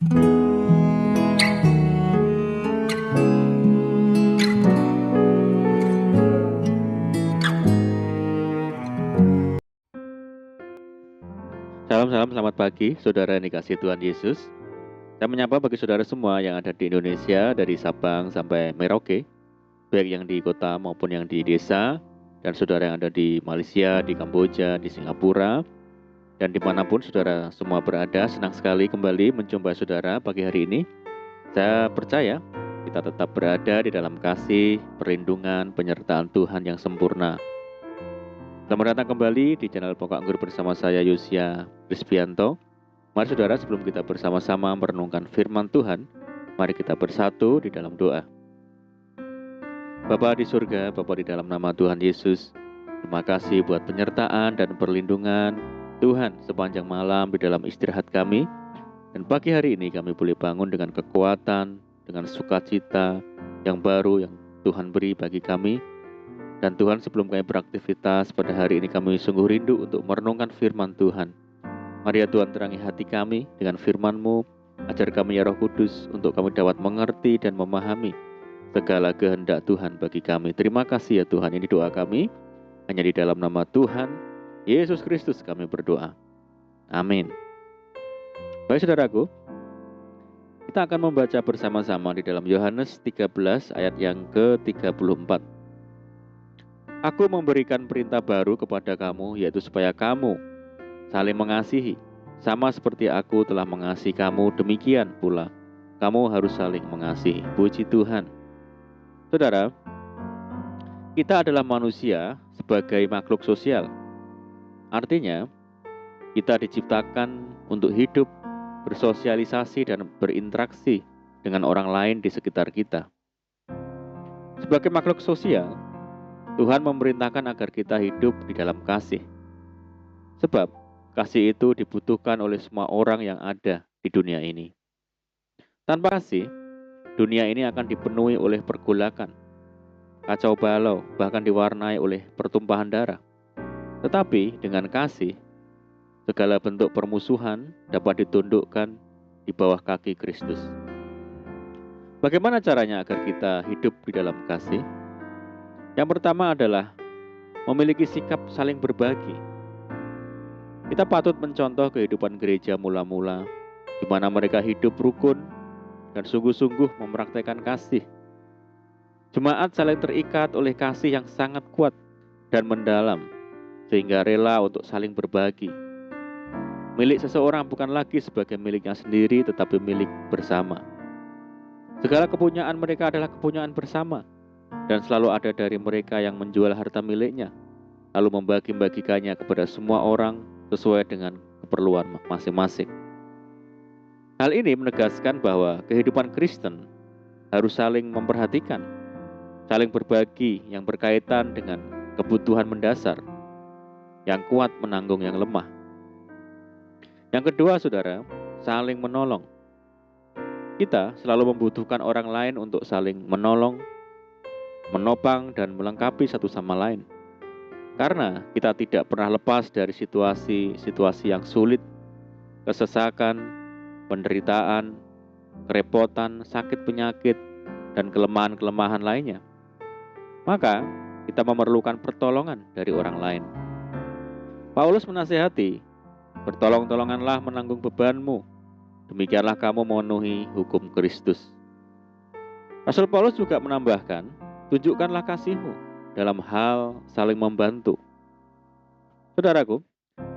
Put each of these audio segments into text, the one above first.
Salam, selamat pagi, saudara yang dikasihi Tuhan Yesus. Saya menyapa bagi saudara semua yang ada di Indonesia, dari Sabang sampai Merauke, baik yang di kota maupun yang di desa, dan saudara yang ada di Malaysia, di Kamboja, di Singapura, dan dimanapun saudara semua berada. Senang sekali kembali menjumpai saudara pagi hari ini. Saya percaya kita tetap berada di dalam kasih, perlindungan, penyertaan Tuhan yang sempurna. Selamat datang kembali di channel Pokok Anggur bersama saya, Yosia Rizvianto. Mari saudara, sebelum kita bersama-sama merenungkan firman Tuhan, mari kita bersatu di dalam doa. Bapa di surga, Bapa di dalam nama Tuhan Yesus, terima kasih buat penyertaan dan perlindungan Tuhan sepanjang malam di dalam istirahat kami. Dan pagi hari ini kami boleh bangun dengan kekuatan, dengan sukacita yang baru yang Tuhan beri bagi kami. Dan Tuhan, sebelum kami beraktivitas pada hari ini, kami sungguh rindu untuk merenungkan firman Tuhan. Mari ya Tuhan, terangi hati kami dengan firman-Mu, ajar kami ya Roh Kudus untuk kami dapat mengerti dan memahami segala kehendak Tuhan bagi kami. Terima kasih ya Tuhan, ini doa kami, hanya di dalam nama Tuhan Yesus Kristus kami berdoa. Amin. Baik saudaraku, kita akan membaca bersama-sama di dalam Yohanes 13 ayat yang ke-34. Aku memberikan perintah baru kepada kamu, yaitu supaya kamu saling mengasihi. Sama seperti aku telah mengasihi kamu, demikian pula kamu harus saling mengasihi. Puji Tuhan. Saudara, kita adalah manusia sebagai makhluk sosial. Artinya, kita diciptakan untuk hidup, bersosialisasi, dan berinteraksi dengan orang lain di sekitar kita. Sebagai makhluk sosial, Tuhan memerintahkan agar kita hidup di dalam kasih. Sebab kasih itu dibutuhkan oleh semua orang yang ada di dunia ini. Tanpa kasih, dunia ini akan dipenuhi oleh pergolakan, kacau balau, bahkan diwarnai oleh pertumpahan darah. Tetapi dengan kasih, segala bentuk permusuhan dapat ditundukkan di bawah kaki Kristus. Bagaimana caranya agar kita hidup di dalam kasih? Yang pertama adalah memiliki sikap saling berbagi. Kita patut mencontoh kehidupan gereja mula-mula, di mana mereka hidup rukun dan sungguh-sungguh mempraktekkan kasih. Jemaat saling terikat oleh kasih yang sangat kuat dan mendalam, sehingga rela untuk saling berbagi. Milik seseorang bukan lagi sebagai miliknya sendiri, tetapi milik bersama. Segala kepunyaan mereka adalah kepunyaan bersama, dan selalu ada dari mereka yang menjual harta miliknya, lalu membagi-bagikannya kepada semua orang sesuai dengan keperluan masing-masing. Hal ini menegaskan bahwa kehidupan Kristen harus saling memperhatikan, saling berbagi yang berkaitan dengan kebutuhan mendasar, yang kuat menanggung yang lemah. Yang kedua, saudara, saling menolong. Kita selalu membutuhkan orang lain untuk saling menolong, menopang, dan melengkapi satu sama lain. Karena kita tidak pernah lepas dari situasi-situasi yang sulit, kesesakan, penderitaan, kerepotan, sakit penyakit, dan kelemahan-kelemahan lainnya. Maka kita memerlukan pertolongan dari orang lain. Paulus menasihati, bertolong-tolonganlah menanggung bebanmu, demikianlah kamu memenuhi hukum Kristus. Rasul Paulus juga menambahkan, tunjukkanlah kasihmu dalam hal saling membantu. Saudaraku,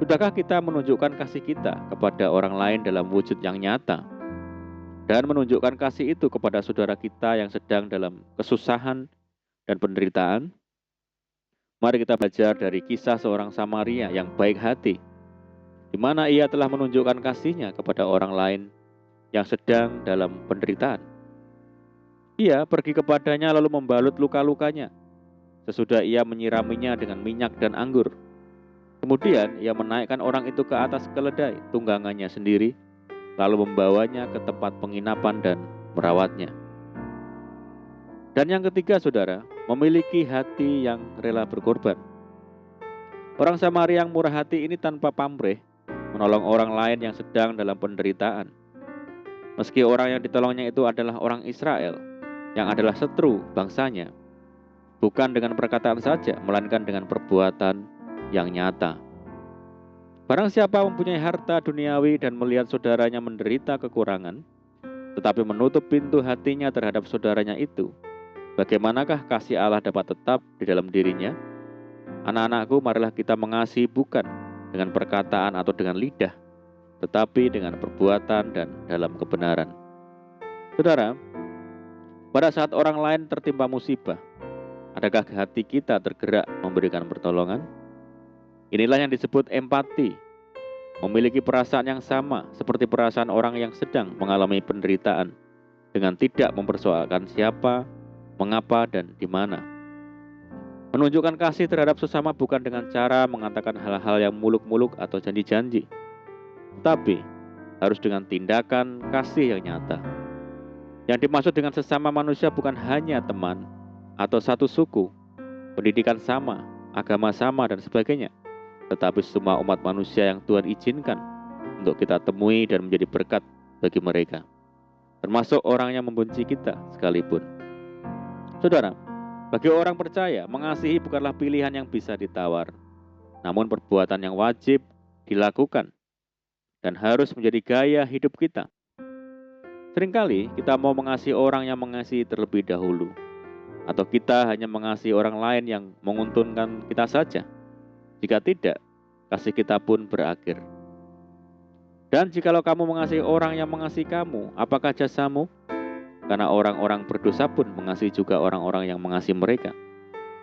sudahkah kita menunjukkan kasih kita kepada orang lain dalam wujud yang nyata? Dan menunjukkan kasih itu kepada saudara kita yang sedang dalam kesusahan dan penderitaan? Mari kita belajar dari kisah seorang Samaria yang baik hati, di mana ia telah menunjukkan kasihnya kepada orang lain yang sedang dalam penderitaan. Ia pergi kepadanya lalu membalut luka-lukanya. Sesudah ia menyiraminya dengan minyak dan anggur. Kemudian ia menaikkan orang itu ke atas keledai tunggangannya sendiri, lalu membawanya ke tempat penginapan dan merawatnya. Dan yang ketiga, saudara, memiliki hati yang rela berkorban. Orang Samaria yang murah hati ini tanpa pamrih menolong orang lain yang sedang dalam penderitaan. Meski orang yang ditolongnya itu adalah orang Israel, yang adalah setru bangsanya, bukan dengan perkataan saja, melainkan dengan perbuatan yang nyata. Barang siapa mempunyai harta duniawi dan melihat saudaranya menderita kekurangan, tetapi menutup pintu hatinya terhadap saudaranya itu, bagaimanakah kasih Allah dapat tetap di dalam dirinya? Anak-anakku, marilah kita mengasihi bukan dengan perkataan atau dengan lidah, tetapi dengan perbuatan dan dalam kebenaran. Saudara, pada saat orang lain tertimpa musibah, adakah hati kita tergerak memberikan pertolongan? Inilah yang disebut empati, memiliki perasaan yang sama seperti perasaan orang yang sedang mengalami penderitaan, dengan tidak mempersoalkan siapa, mengapa, dan di mana. Menunjukkan kasih terhadap sesama bukan dengan cara mengatakan hal-hal yang muluk-muluk atau janji-janji, tapi harus dengan tindakan kasih yang nyata. Yang dimaksud dengan sesama manusia bukan hanya teman atau satu suku, pendidikan sama, agama sama, dan sebagainya, tetapi semua umat manusia yang Tuhan izinkan untuk kita temui dan menjadi berkat bagi mereka, termasuk orang yang membenci kita sekalipun. Saudara, bagi orang percaya, mengasihi bukanlah pilihan yang bisa ditawar, namun perbuatan yang wajib dilakukan dan harus menjadi gaya hidup kita. Seringkali kita mau mengasihi orang yang mengasihi terlebih dahulu, atau kita hanya mengasihi orang lain yang menguntungkan kita saja. Jika tidak, kasih kita pun berakhir. Dan jikalau kamu mengasihi orang yang mengasihi kamu, apakah jasamu? Karena orang-orang berdosa pun mengasihi juga orang-orang yang mengasihi mereka.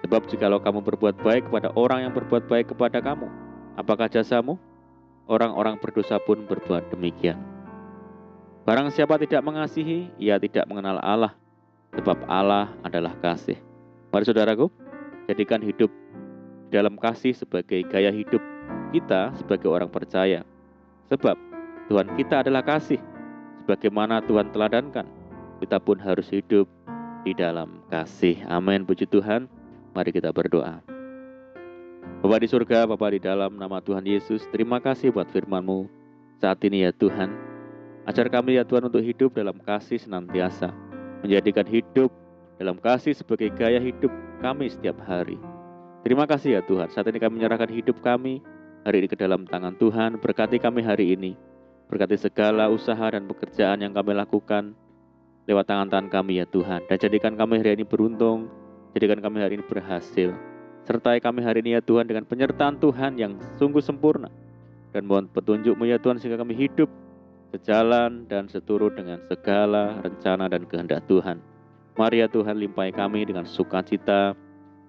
Sebab jikalau kamu berbuat baik kepada orang yang berbuat baik kepada kamu, apakah jasamu? Orang-orang berdosa pun berbuat demikian. Barang siapa tidak mengasihi, ia tidak mengenal Allah, sebab Allah adalah kasih. Mari saudaraku, jadikan hidup dalam kasih sebagai gaya hidup kita sebagai orang percaya. Sebab Tuhan kita adalah kasih. Sebagaimana Tuhan teladankan, kita pun harus hidup di dalam kasih. Amin, puji Tuhan. Mari kita berdoa. Bapa di surga, Bapa di dalam nama Tuhan Yesus, terima kasih buat firman-Mu saat ini ya Tuhan. Ajar kami ya Tuhan untuk hidup dalam kasih senantiasa, menjadikan hidup dalam kasih sebagai gaya hidup kami setiap hari. Terima kasih ya Tuhan, saat ini kami menyerahkan hidup kami hari ini ke dalam tangan Tuhan. Berkati kami hari ini, berkati segala usaha dan pekerjaan yang kami lakukan lewat tangan-tangan kami ya Tuhan. Dan jadikan kami hari ini beruntung, jadikan kami hari ini berhasil. Sertai kami hari ini ya Tuhan dengan penyertaan Tuhan yang sungguh sempurna. Dan mohon petunjuk-Mu ya Tuhan sehingga kami hidup sejalan dan seturut dengan segala rencana dan kehendak Tuhan. Mari ya Tuhan, limpahi kami dengan sukacita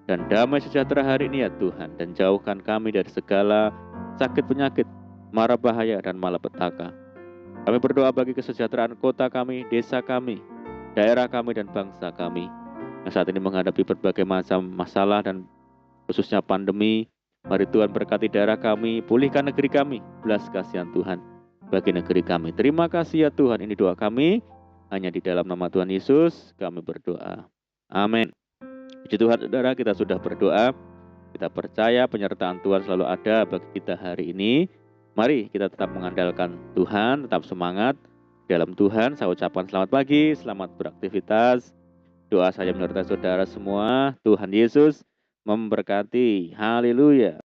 dan damai sejahtera hari ini ya Tuhan. Dan jauhkan kami dari segala sakit penyakit, mara bahaya dan malapetaka. Kami berdoa bagi kesejahteraan kota kami, desa kami, daerah kami, dan bangsa kami yang saat ini menghadapi berbagai macam masalah dan khususnya pandemi. Mari Tuhan berkati daerah kami, pulihkan negeri kami, belas kasihan Tuhan bagi negeri kami. Terima kasih ya Tuhan, ini doa kami, hanya di dalam nama Tuhan Yesus kami berdoa. Amin. Puji Tuhan saudara, kita sudah berdoa. Kita percaya penyertaan Tuhan selalu ada bagi kita hari ini. Mari kita tetap mengandalkan Tuhan, tetap semangat dalam Tuhan. Saya ucapkan selamat pagi, selamat beraktivitas. Doa saya menyertai saudara semua. Tuhan Yesus memberkati. Haleluya.